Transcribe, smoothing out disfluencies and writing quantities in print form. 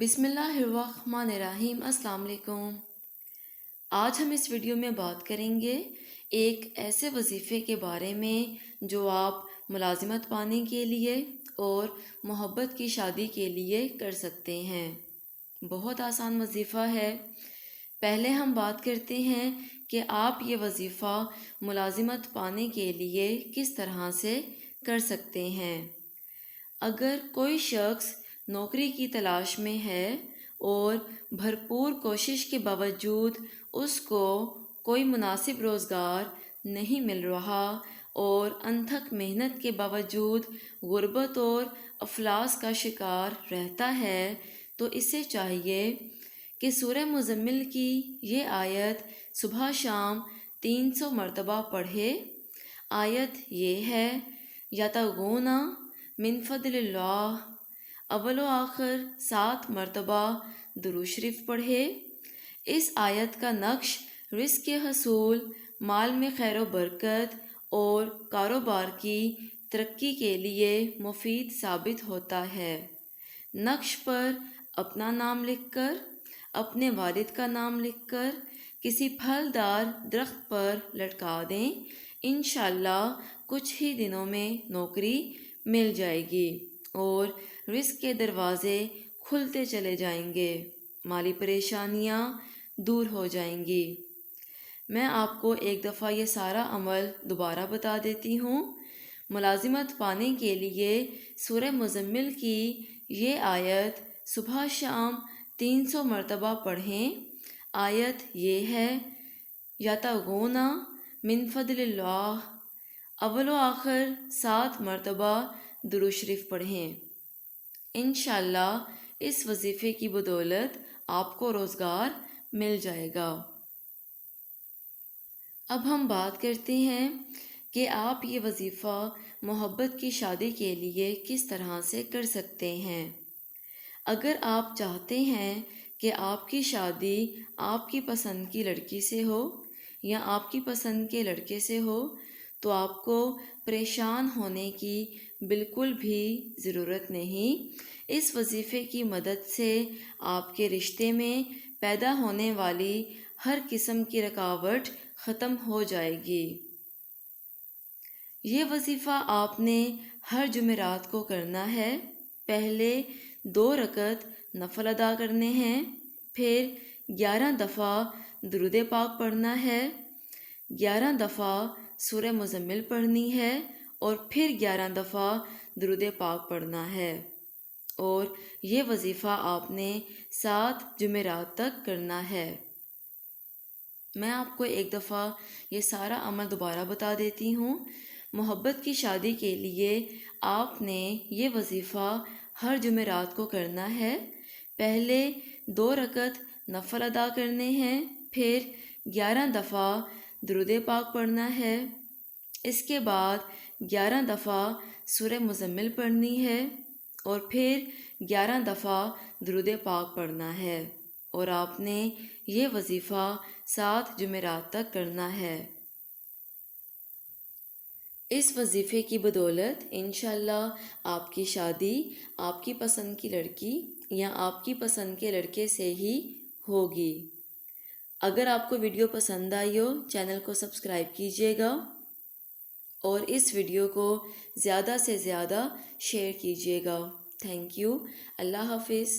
بسم اللہ الرحمن الرحیم۔ السلام علیکم۔ آج ہم اس ویڈیو میں بات کریں گے ایک ایسے وظیفے کے بارے میں جو آپ ملازمت پانے کے لیے اور محبت کی شادی کے لیے کر سکتے ہیں۔ بہت آسان وظیفہ ہے۔ پہلے ہم بات کرتے ہیں کہ آپ یہ وظیفہ ملازمت پانے کے لیے کس طرح سے کر سکتے ہیں۔ اگر کوئی شخص نوکری کی تلاش میں ہے اور بھرپور کوشش کے باوجود اس کو کوئی مناسب روزگار نہیں مل رہا اور انتھک محنت کے باوجود غربت اور افلاس کا شکار رہتا ہے تو اسے چاہیے کہ سورہ مزمل کی یہ آیت صبح شام 300 مرتبہ پڑھے۔ آیت یہ ہے، یَتَغُونَ من فضل اللہ، اول و آخر 7 مرتبہ درود شریف پڑھے۔ اس آیت کا نقش رزق کے حصول، مال میں خیر و برکت اور کاروبار کی ترقی کے لیے مفید ثابت ہوتا ہے۔ نقش پر اپنا نام لکھ کر، اپنے والد کا نام لکھ کر کسی پھلدار درخت پر لٹکا دیں۔ انشاءاللہ کچھ ہی دنوں میں نوکری مل جائے گی اور رزق کے دروازے کھلتے چلے جائیں گے، مالی پریشانیاں دور ہو جائیں گی۔ میں آپ کو ایک دفعہ یہ سارا عمل دوبارہ بتا دیتی ہوں۔ ملازمت پانے کے لیے سورہ مزمل کی یہ آیت صبح شام 300 مرتبہ پڑھیں۔ آیت یہ ہے، یَتَغُونَ من فضل اللہ، اول و آخر 7 مرتبہ درود شریف پڑھیں۔ انشاءاللہ اس وظیفے کی بدولت آپ کو روزگار مل جائے گا۔ اب ہم بات کرتے ہیں کہ آپ یہ وظیفہ محبت کی شادی کے لیے کس طرح سے کر سکتے ہیں۔ اگر آپ چاہتے ہیں کہ آپ کی شادی آپ کی پسند کی لڑکی سے ہو یا آپ کی پسند کے لڑکے سے ہو تو آپ کو پریشان ہونے کی بالکل بھی ضرورت نہیں۔ اس وظیفے کی مدد سے آپ کے رشتے میں پیدا ہونے والی ہر قسم کی رکاوٹ ختم ہو جائے گی۔ یہ وظیفہ آپ نے ہر جمعرات کو کرنا ہے۔ پہلے 2 رکعت نفل ادا کرنے ہیں، پھر 11 دفعہ درود پاک پڑھنا ہے، 11 دفعہ سورہ مزمل پڑھنی ہے اور پھر 11 دفعہ درود پاک پڑھنا ہے، اور یہ وظیفہ آپ نے 7 جمعرات تک کرنا ہے۔ میں آپ کو ایک دفعہ یہ سارا عمل دوبارہ بتا دیتی ہوں۔ محبت کی شادی کے لیے آپ نے یہ وظیفہ ہر جمعرات کو کرنا ہے۔ پہلے 2 رکعت نفل ادا کرنے ہیں، پھر 11 دفعہ درود پاک پڑھنا ہے، اس کے بعد 11 دفعہ سورہ مزمل پڑھنی ہے اور پھر 11 دفعہ درود پاک پڑھنا ہے، اور آپ نے یہ وظیفہ 7 جمعرات تک کرنا ہے۔ اس وظیفے کی بدولت انشاءاللہ آپ کی شادی آپ کی پسند کی لڑکی یا آپ کی پسند کے لڑکے سے ہی ہوگی۔ اگر آپ کو ویڈیو پسند آئی ہو چینل کو سبسکرائب کیجیے گا اور اس ویڈیو کو زیادہ سے زیادہ شیئر کیجیے گا۔ Thank you. اللہ حافظ۔